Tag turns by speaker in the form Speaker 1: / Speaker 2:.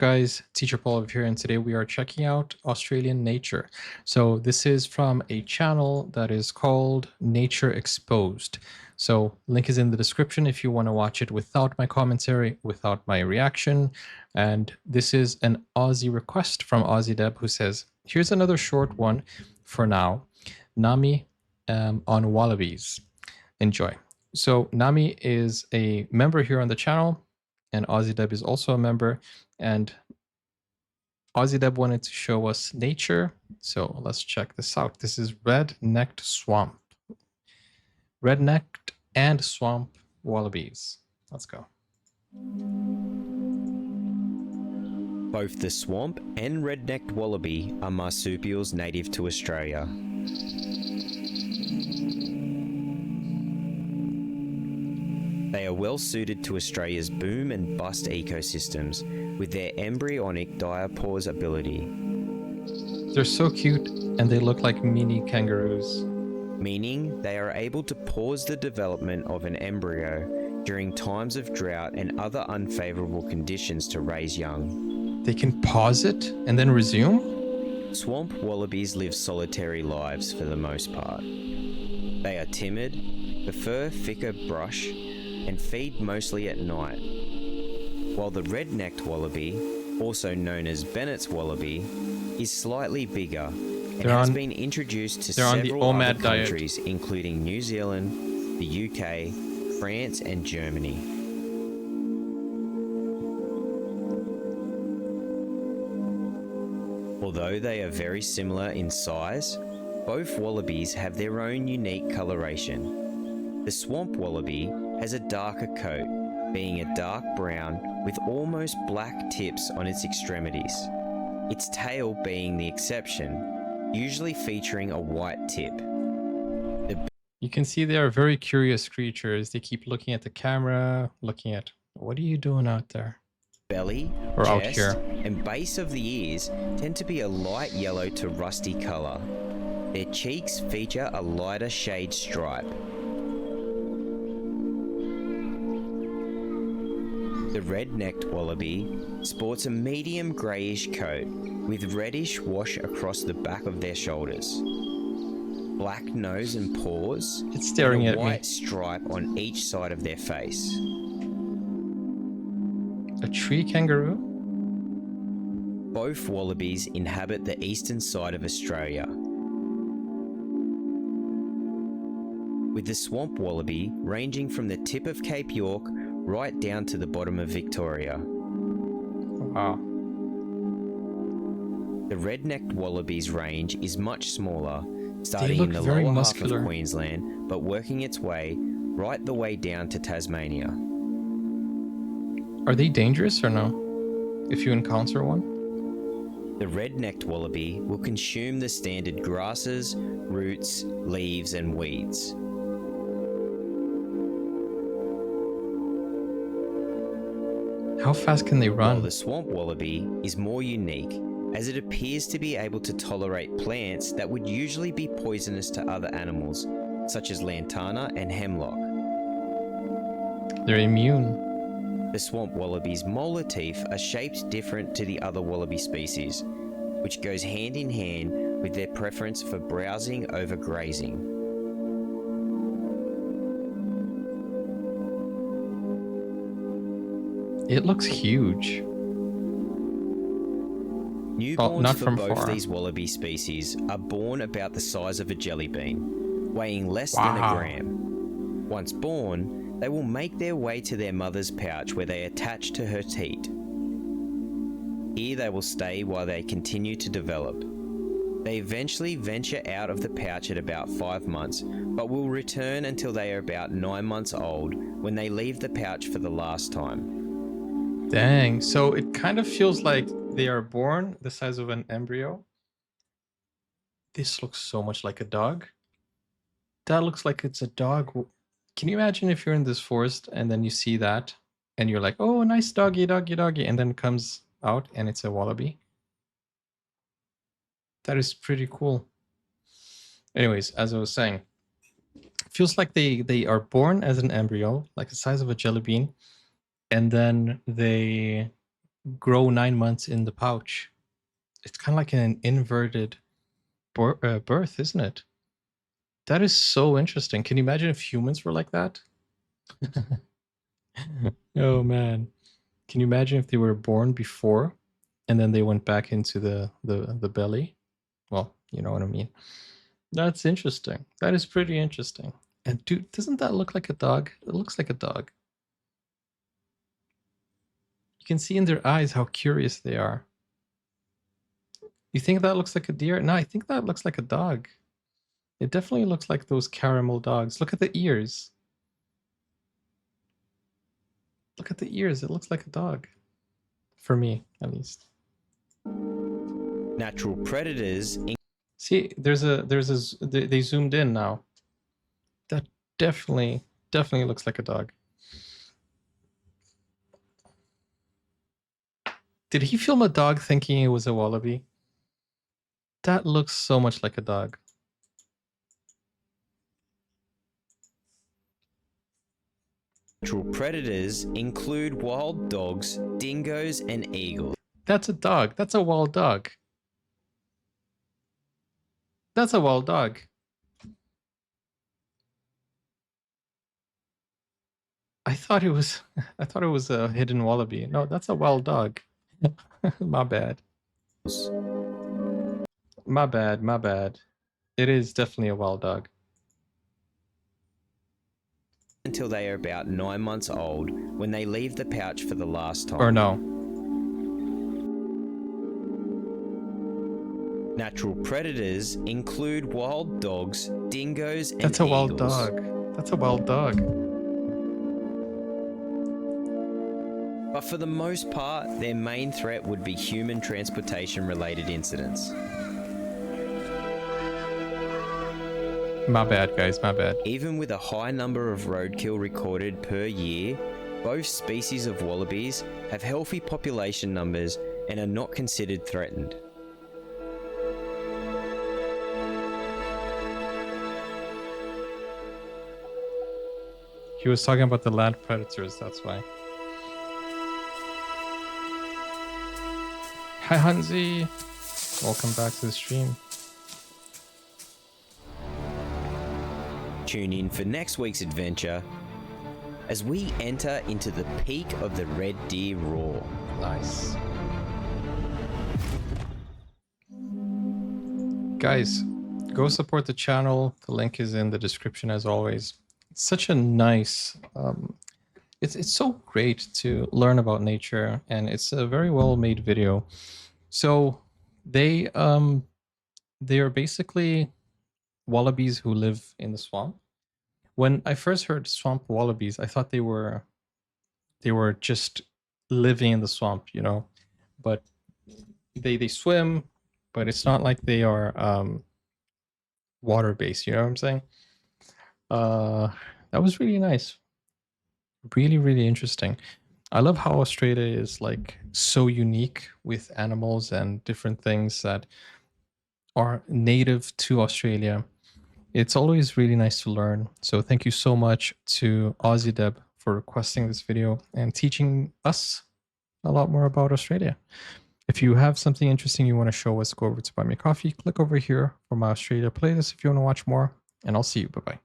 Speaker 1: Guys, Teacher Paul here, and today we are checking out Australian nature. So this is from a channel that is called Nature Exposed. So link is in the description if you want to watch it without my commentary, without my reaction. And this is an Aussie request from Aussie Deb, who says, here's another short one for now. Nami on wallabies. Enjoy. So Nami is a member here on the channel, and Aussie Deb is also a member. And Aussie Deb wanted to show us nature, so let's check this out. This is red-necked swamp. Red-necked and swamp wallabies. Let's go.
Speaker 2: Both the swamp and red-necked wallaby are marsupials native to Australia. They are well suited to Australia's boom and bust ecosystems with their embryonic diapause ability.
Speaker 1: They're so cute and they look like mini kangaroos.
Speaker 2: Meaning they are able to pause the development of an embryo during times of drought and other unfavourable conditions to raise young.
Speaker 1: They can pause it and then resume?
Speaker 2: Swamp wallabies live solitary lives for the most part. They are timid, prefer thicker brush, and feed mostly at night. While the red-necked wallaby, also known as Bennett's wallaby, is slightly bigger and has been introduced to several other countries, including New Zealand, the UK, France, and Germany. Although they are very similar in size, both wallabies have their own unique coloration. The swamp wallaby has a darker coat, being a dark brown with almost black tips on its extremities, its tail being the exception, usually featuring a white tip.
Speaker 1: You can see they are very curious creatures. They keep looking at the camera, looking at, what are you doing out there?
Speaker 2: Belly,
Speaker 1: or
Speaker 2: chest,
Speaker 1: out here,
Speaker 2: and base of the ears tend to be a light yellow to rusty colour. Their cheeks feature a lighter shade stripe. The red-necked wallaby sports a medium greyish coat with reddish wash across the back of their shoulders, black nose and paws,
Speaker 1: it's staring
Speaker 2: and a
Speaker 1: at
Speaker 2: white
Speaker 1: me.
Speaker 2: stripe on each side of their face.
Speaker 1: A tree kangaroo?
Speaker 2: Both wallabies inhabit the eastern side of Australia, with the swamp wallaby ranging from the tip of Cape York right down to the bottom of Victoria.
Speaker 1: Wow.
Speaker 2: The red-necked wallaby's range is much smaller, starting in the
Speaker 1: very
Speaker 2: lower
Speaker 1: muscular.
Speaker 2: half of Queensland, but working its way right the way down to Tasmania.
Speaker 1: Are they dangerous or no? If you encounter one?
Speaker 2: The red-necked wallaby will consume the standard grasses, roots, leaves, and weeds.
Speaker 1: How fast can they
Speaker 2: While
Speaker 1: run?
Speaker 2: the swamp wallaby is more unique, as it appears to be able to tolerate plants that would usually be poisonous to other animals, such as lantana and hemlock.
Speaker 1: They're immune.
Speaker 2: The swamp wallaby's molar teeth are shaped different to the other wallaby species, which goes hand in hand with their preference for browsing over grazing.
Speaker 1: It looks huge.
Speaker 2: Newborns
Speaker 1: not
Speaker 2: for
Speaker 1: from
Speaker 2: both
Speaker 1: far.
Speaker 2: these wallaby species are born about the size of a jelly bean, weighing less than a
Speaker 1: Wow.
Speaker 2: gram. Once born, they will make their way to their mother's pouch where they attach to her teat. Here they will stay while they continue to develop. They eventually venture out of the pouch at about 5 months, but will return until they are about 9 months old when they leave the pouch for the last time.
Speaker 1: Dang. So it kind of feels like they are born the size of an embryo. This looks so much like a dog. That looks like it's a dog. Can you imagine if you're in this forest and then you see that and you're like, oh, nice doggy, doggy, doggy. And then it comes out and it's a wallaby. That is pretty cool. Anyways, as I was saying, feels like they are born as an embryo, like the size of a jelly bean. And then they grow 9 months in the pouch. It's kind of like an inverted birth, isn't it? That is so interesting. Can you imagine if humans were like that? Oh man. Can you imagine if they were born before and then they went back into the belly? Well, you know what I mean. That's interesting. That is pretty interesting. And dude, doesn't that look like a dog? It looks like a dog. You can see in their eyes how curious they are. You think that looks like a deer? No, I think that looks like a dog. It definitely looks like those caramel dogs. Look at the ears. Look at the ears. It looks like a dog. For me, at least.
Speaker 2: Natural predators.
Speaker 1: See, they zoomed in now. That definitely looks like a dog. Did he film a dog thinking it was a wallaby? That looks so much like a dog.
Speaker 2: Natural predators include wild dogs, dingoes, and eagles.
Speaker 1: That's a dog. That's a wild dog. That's a wild dog. I thought it was a hidden wallaby. No, that's a wild dog. My bad. My bad, my bad. It is definitely a wild dog.
Speaker 2: Until they are about 9 months old, when they leave the pouch for the last time.
Speaker 1: Or no.
Speaker 2: Natural predators include wild dogs, dingoes, and
Speaker 1: That's a wild
Speaker 2: eagles.
Speaker 1: dog. That's a wild dog.
Speaker 2: But for the most part, their main threat would be human transportation-related incidents.
Speaker 1: My bad, guys, my bad.
Speaker 2: Even with a high number of roadkill recorded per year, both species of wallabies have healthy population numbers and are not considered threatened.
Speaker 1: He was talking about the land predators, that's why. Hi, Hanzi. Welcome back to the stream.
Speaker 2: Tune in for next week's adventure as we enter into the peak of the red deer roar.
Speaker 1: Nice. Guys, go support the channel. The link is in the description as always. It's such a nice, it's so great to learn about nature, and it's a very well made video. So they are basically wallabies who live in the swamp. When I first heard swamp wallabies, I thought they were just living in the swamp, you know, but they swim, but it's not like they are water based, you know what I'm saying? That was really nice. Really interesting. I love how Australia is like so unique with animals and different things that are native to Australia. It's always really nice to learn. So thank you so much to AussieDeb for requesting this video and teaching us a lot more about Australia. If you have something interesting you want to show us, go over to Buy Me a Coffee. Click over here for my Australia playlist if you want to watch more, and I'll see you. Bye-bye.